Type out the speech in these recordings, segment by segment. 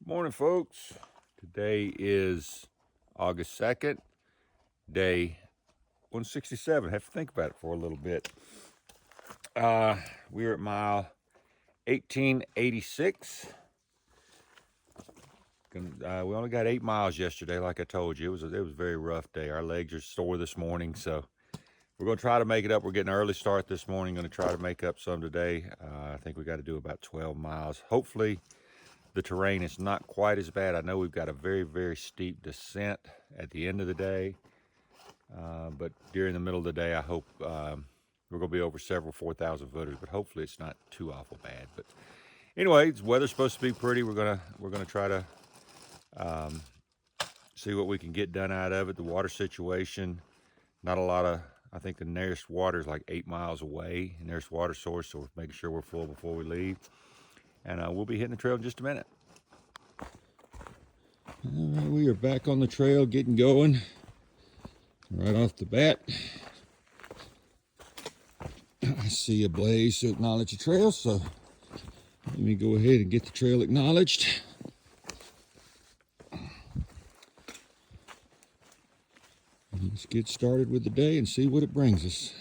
Morning, folks. Today is August 2nd, day 167. Have to think about it for a little bit. We're at mile 1886. We only got 8 miles yesterday, like I told you. It was a very rough day. Our legs are sore this morning, so we're going to try to make it up. We're getting an early start this morning. Going to try to make up some today. I think we got to do about 12 miles. Hopefully, the terrain is not quite as bad. I know we've got a very steep descent at the end of the day, but during the middle of the day, I hope we're going to be over several 4,000 footers, but hopefully it's not too awful bad. But anyway, the weather's supposed to be pretty. We're gonna try to see what we can get done out of it. The water situation, not a lot of. I think the nearest water is like 8 miles away, the nearest water source, so we're making sure we're full before we leave. And we'll be hitting the trail in just a minute. All right, we are back on the trail, getting going. Right off the bat, I see a blaze to acknowledge the trail, so let me go ahead and get the trail acknowledged. Let's get started with the day and see what it brings us.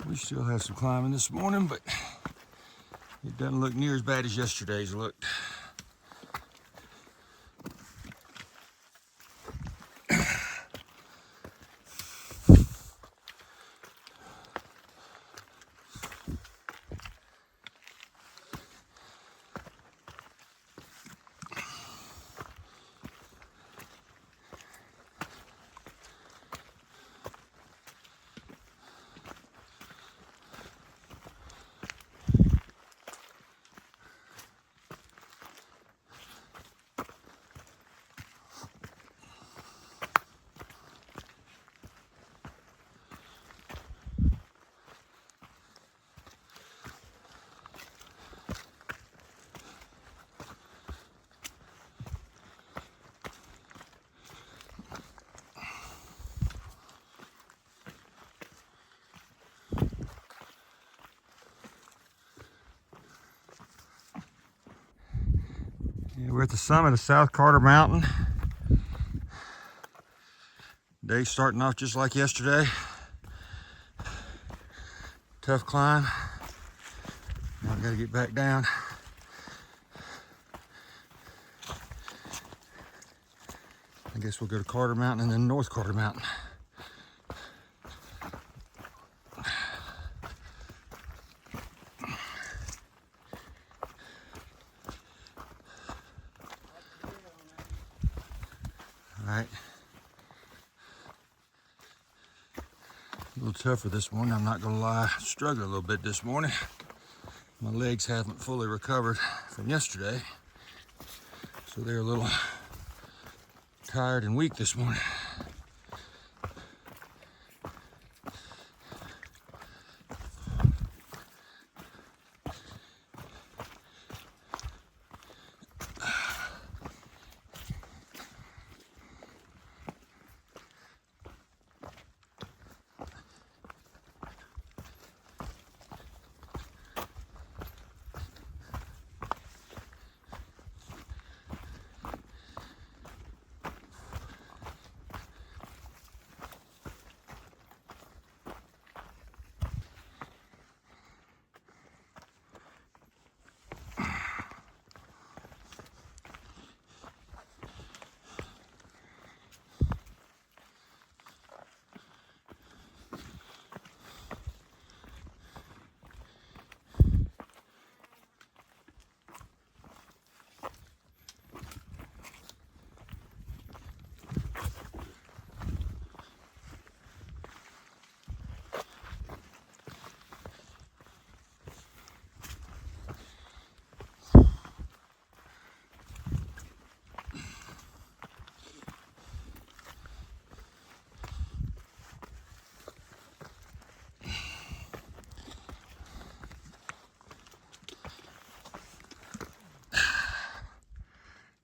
We still have some climbing this morning, but it doesn't look near as bad as yesterday's looked. Yeah, we're at the summit of South Carter Mountain. Day starting off just like yesterday. Tough climb. Now I gotta get back down. I guess we'll go to Carter Mountain and then North Carter Mountain. All right. A little tougher this morning, I'm not gonna lie. Struggling a little bit this morning. My legs haven't fully recovered from yesterday, so they're a little tired and weak this morning.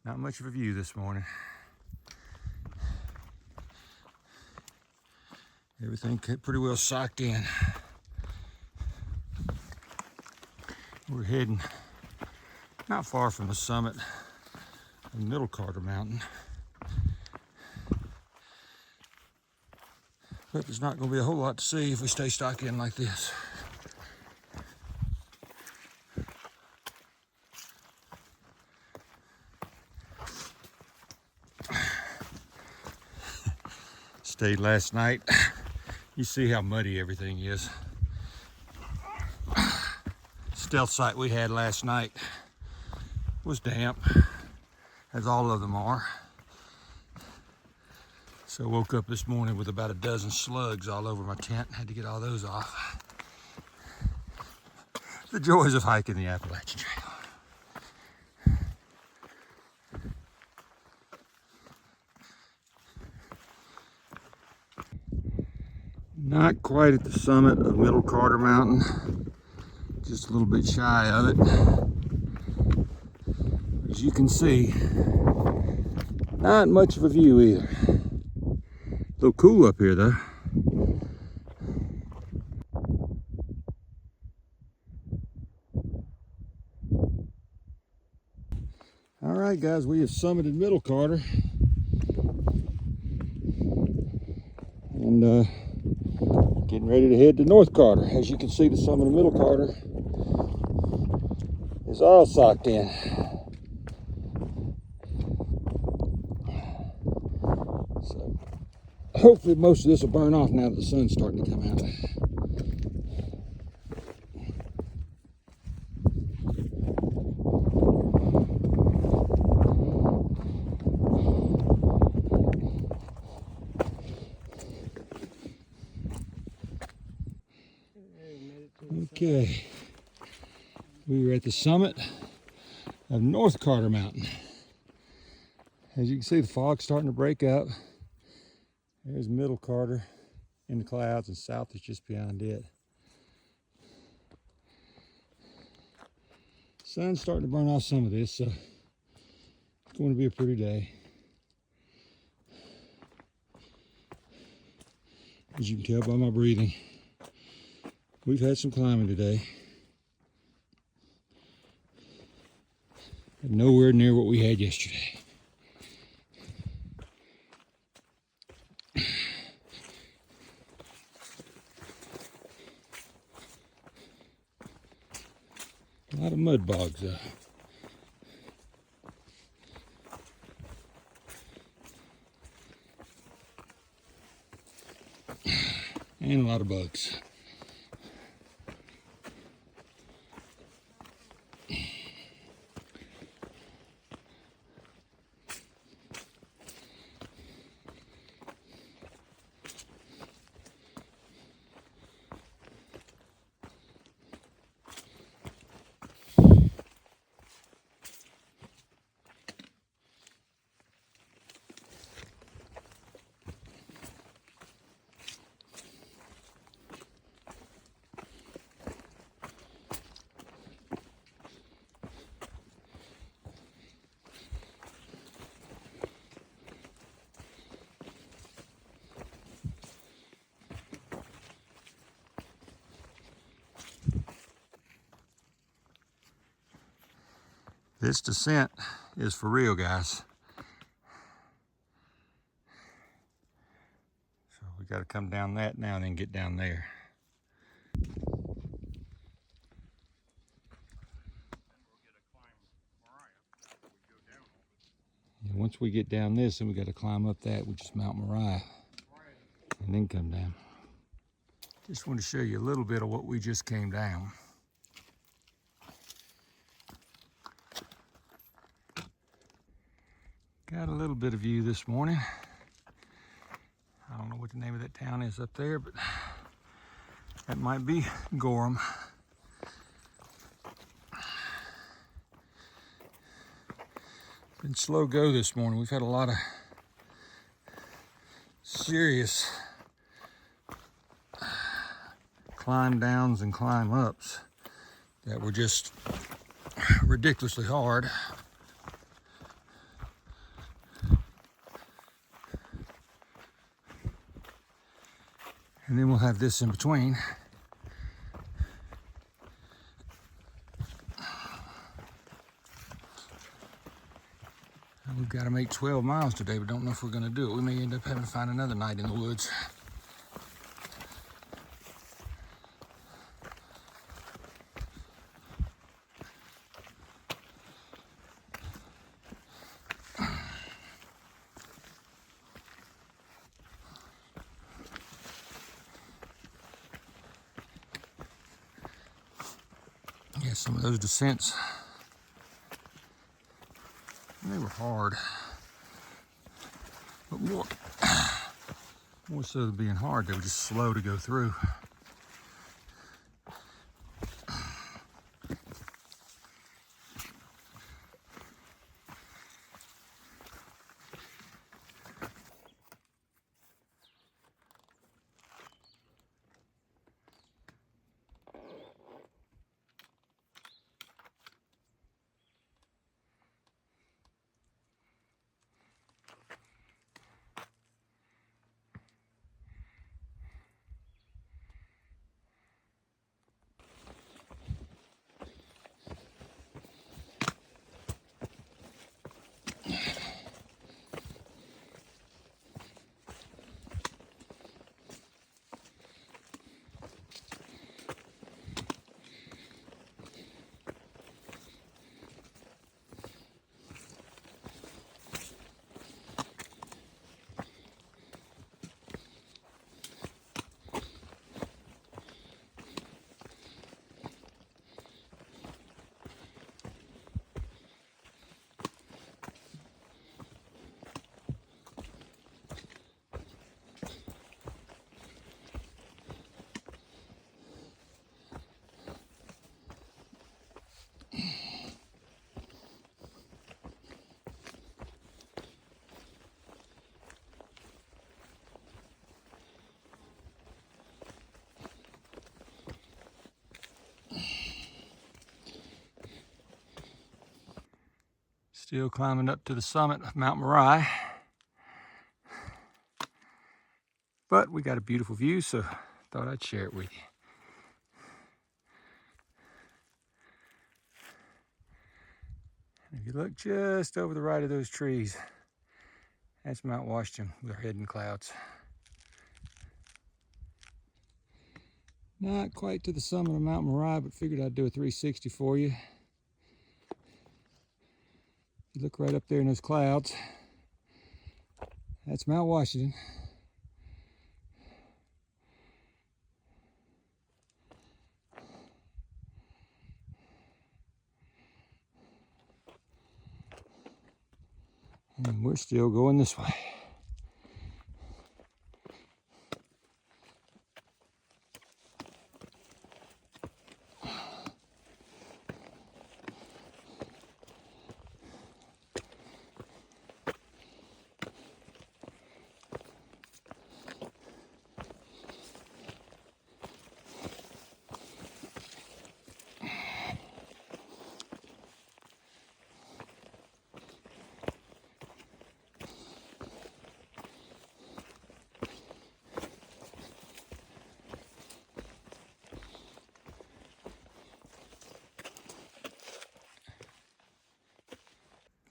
Not much of a view this morning. Everything pretty well socked in. We're heading not far from the summit of Middle Carter Mountain. But there's not going to be a whole lot to see if we stay stocked in like this. Stayed last night. You see how muddy everything is. Stealth site we had last night was damp, as all of them are. So I woke up this morning with about a dozen slugs all over my tent. Had to get all those off. The joys of hiking the Appalachian Trail. Not quite at the summit of Middle Carter Mountain, just a little bit shy of it. As you can see, not much of a view either. A little cool up here though. All right guys, we have summited Middle Carter. And getting ready to head to North Carter. As you can see, the summit of Middle Carter is all socked in. So hopefully most of this will burn off now that the sun's starting to come out. Okay, we were at the summit of North Carter Mountain. As you can see, the fog's starting to break up. There's Middle Carter in the clouds, and south is just beyond it. Sun's starting to burn off some of this, so it's going to be a pretty day. As you can tell by my breathing, we've had some climbing today. But nowhere near what we had yesterday. A lot of mud bogs though. And a lot of bugs. This descent is for real, guys. So we got to come down that now and then get down there. And once we get down this, then we got to climb up that, which is Mount Moriah, and then come down. Just want to show you a little bit of what we just came down. Got a little bit of view this morning. I don't know what the name of that town is up there, but that might be Gorham. Been slow go this morning. We've had a lot of serious climb downs and climb ups that were just ridiculously hard. And then we'll have this in between. And we've got to make 12 miles today, but don't know if we're going to do it. We may end up having to find another night in the woods. Yeah, some of those descents, they were hard, but more so than being hard, they were just slow to go through. Still climbing up to the summit of Mount Moriah. But we got a beautiful view, so thought I'd share it with you. If you look just over the right of those trees, that's Mount Washington with our hidden clouds. Not quite to the summit of Mount Moriah, but figured I'd do a 360 for you. You look right up there in those clouds, that's Mount Washington. And we're still going this way.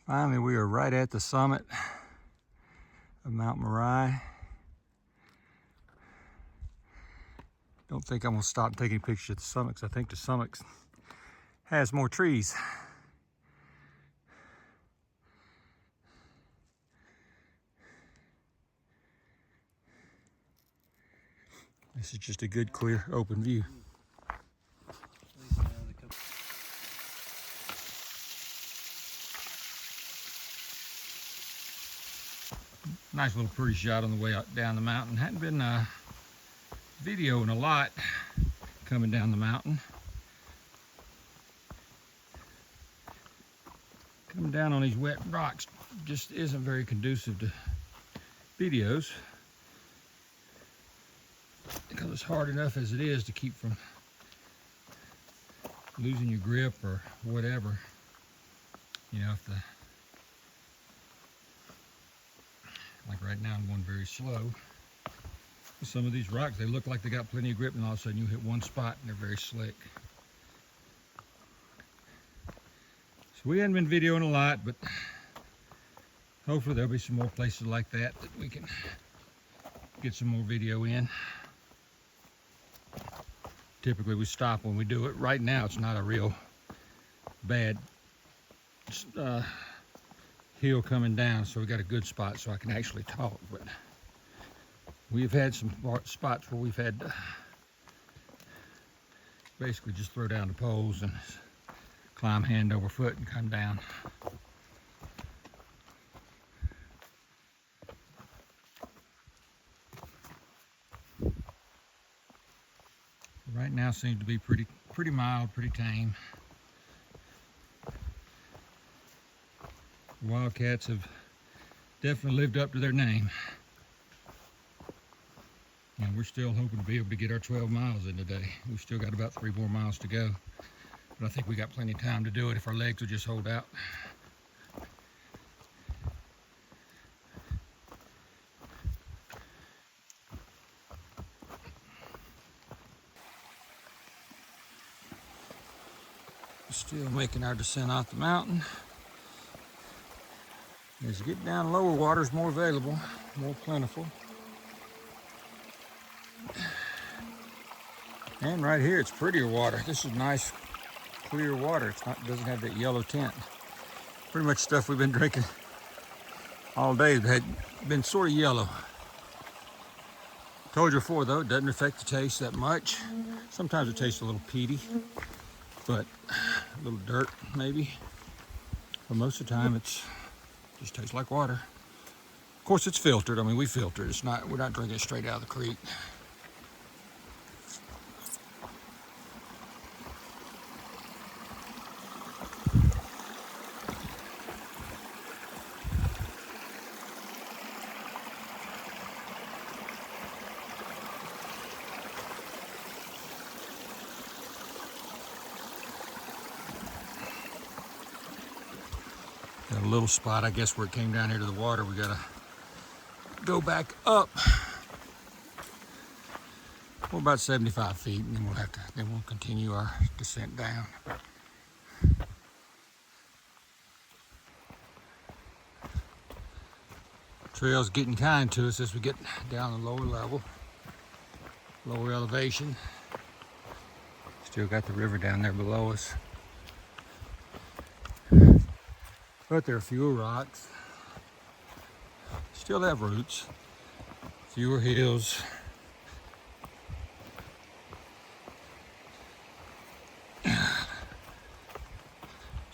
Finally, we are right at the summit of Mount Moriah. Don't think I'm gonna stop taking pictures at the summit, because I think the summit has more trees. This is just a good, clear, open view. Nice little pretty shot on the way down the mountain. Hadn't been videoing a lot coming down the mountain. Coming down on these wet rocks just isn't very conducive to videos, because it's hard enough as it is to keep from losing your grip or whatever. You know, if like right now I'm going very slow. Some of these rocks, they look like they got plenty of grip, and all of a sudden you hit one spot and they're very slick. So we haven't been videoing a lot, but hopefully there'll be some more places like that we can get some more video in. Typically we stop when we do it. Right now it's not a real bad hill coming down, so we got a good spot so I can actually talk. But we've had some spots where we've had to basically just throw down the poles and climb hand over foot and come down. Right now seems to be pretty mild, pretty tame. The wildcats have definitely lived up to their name. And we're still hoping to be able to get our 12 miles in today. We've still got about 3 more miles to go. But I think we got plenty of time to do it if our legs will just hold out. Still making our descent off the mountain. As you get down lower, water's more available, more plentiful. And right here, it's prettier water. This is nice, clear water. It doesn't have that yellow tint. Pretty much stuff we've been drinking all day had been sort of yellow. Told you before though, it doesn't affect the taste that much. Sometimes it tastes a little peaty, but a little dirt maybe. But most of the time it just tastes like water. Of course it's filtered. I mean, we filter it. We're not drinking it straight out of the creek. Got a little spot, I guess, where it came down here to the water. We gotta go back up. We're about 75 feet, and then we'll continue our descent down. Trail's getting kind to us as we get down the lower level, lower elevation. Still got the river down there below us. But there are fewer rocks. Still have roots. Fewer hills.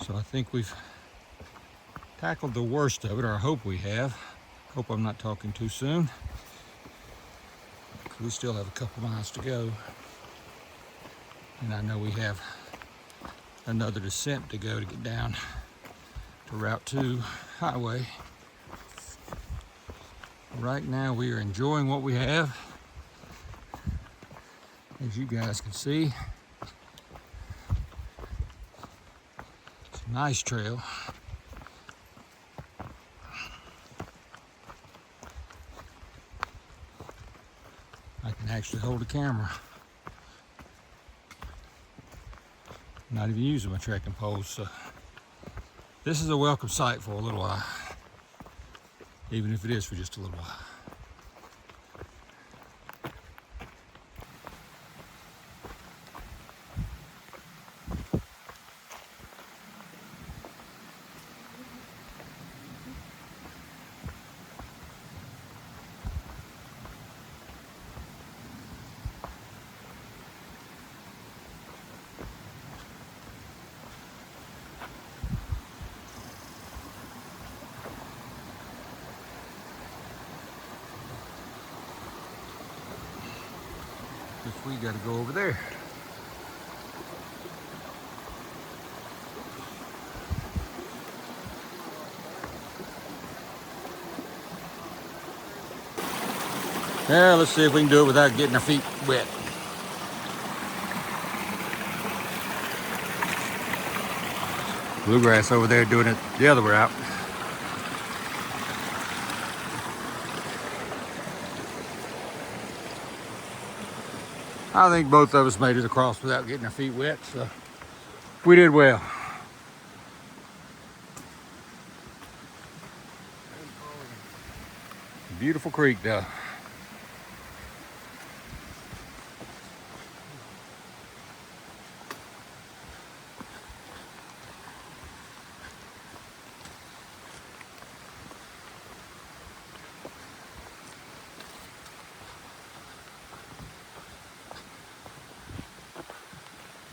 So I think we've tackled the worst of it, or I hope we have. Hope I'm not talking too soon. We still have a couple miles to go. And I know we have another descent to go to get down to Route 2 highway. Right now we are enjoying what we have. As you guys can see, it's a nice trail. I can actually hold a camera. Not even using my trekking poles, so this is a welcome sight for a little while, even if it is for just a little while. If we gotta go over there. Yeah, let's see if we can do it without getting our feet wet. Bluegrass over there doing it the other route. I think both of us made it across without getting our feet wet, so we did well. Beautiful creek though.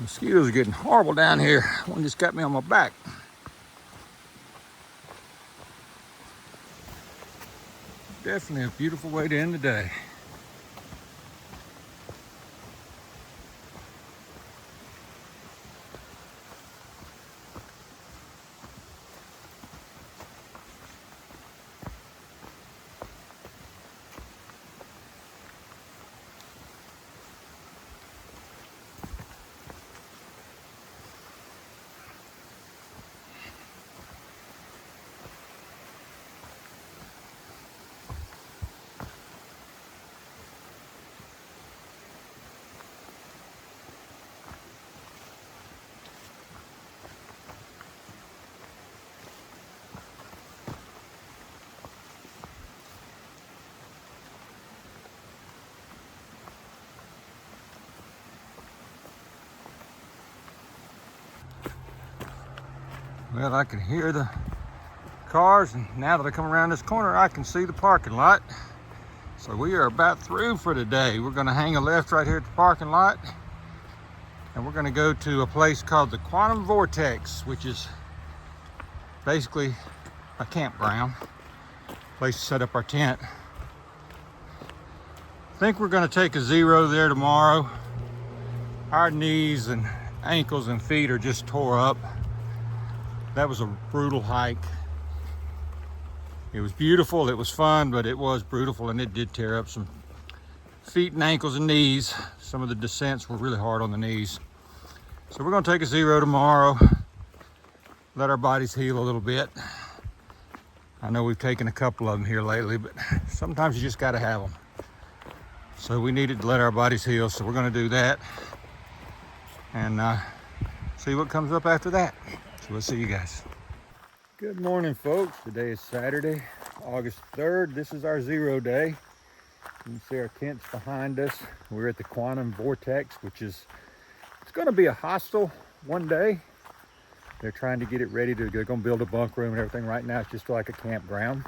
Mosquitoes are getting horrible down here. One just got me on my back. Definitely a beautiful way to end the day. Well, I can hear the cars, and now that I come around this corner, I can see the parking lot. So we are about through for today. We're gonna hang a left right here at the parking lot, and we're gonna go to a place called the Quantum Vortex, which is basically a campground, place to set up our tent. I think we're gonna take a zero there tomorrow. Our knees and ankles and feet are just tore up. That was a brutal hike. It was beautiful, it was fun, but it was brutal, and it did tear up some feet and ankles and knees. Some of the descents were really hard on the knees. So we're gonna take a zero tomorrow, let our bodies heal a little bit. I know we've taken a couple of them here lately, but sometimes you just gotta have them. So we needed to let our bodies heal, so we're gonna do that and see what comes up after that. So we'll see you guys. Good morning, folks. Today is Saturday, August 3rd. This is our zero day. You can see our tents behind us. We're at the Quantum Vortex, which is, it's gonna be a hostel one day. They're trying to get it ready to, they're gonna build a bunk room and everything. Right now it's just like a campground.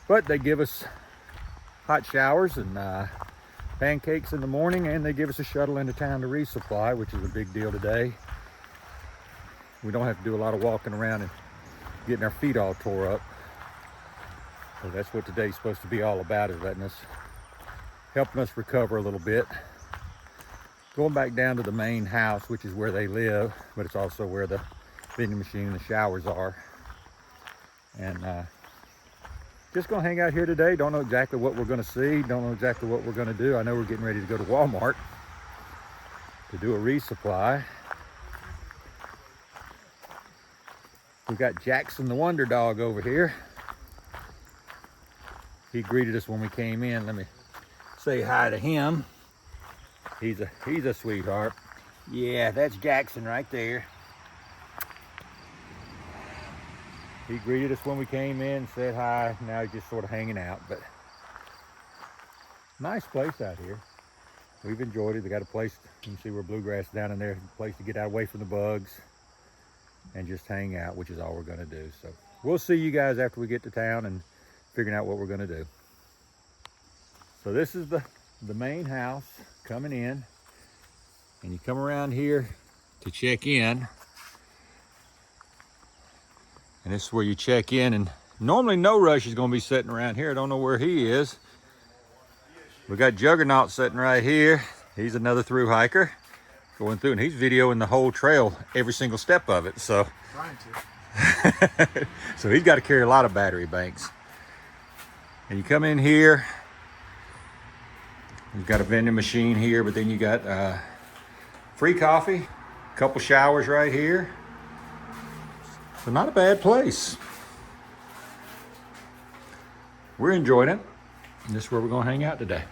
But they give us hot showers and pancakes in the morning, and they give us a shuttle into town to resupply, which is a big deal today. We don't have to do a lot of walking around and getting our feet all tore up. So that's what today's supposed to be all about, is helping us recover a little bit. Going back down to the main house, which is where they live, but it's also where the vending machine and the showers are. And just gonna hang out here today. Don't know exactly what we're gonna see. Don't know exactly what we're gonna do. I know we're getting ready to go to Walmart to do a resupply. We've got Jackson the Wonder Dog over here. He greeted us when we came in. Let me say hi to him. He's a sweetheart. Yeah, that's Jackson right there. He greeted us when we came in, said hi. Now he's just sort of hanging out, but nice place out here. We've enjoyed it. They got a place, you can see where bluegrass down in there, a place to get out away from the bugs and just hang out, which is all we're gonna do. So we'll see you guys after we get to town and figuring out what we're gonna do. So this is the main house coming in, and you come around here to check in. And this is where you check in, and normally No Rush is gonna be sitting around here. I don't know where he is. We got Juggernaut sitting right here. He's another through hiker going through, and he's videoing the whole trail, every single step of it. So, Trying to. so he's got to carry a lot of battery banks. And you come in here, you've got a vending machine here, but then you got free coffee, a couple showers right here. So not a bad place. We're enjoying it. And this is where we're gonna hang out today.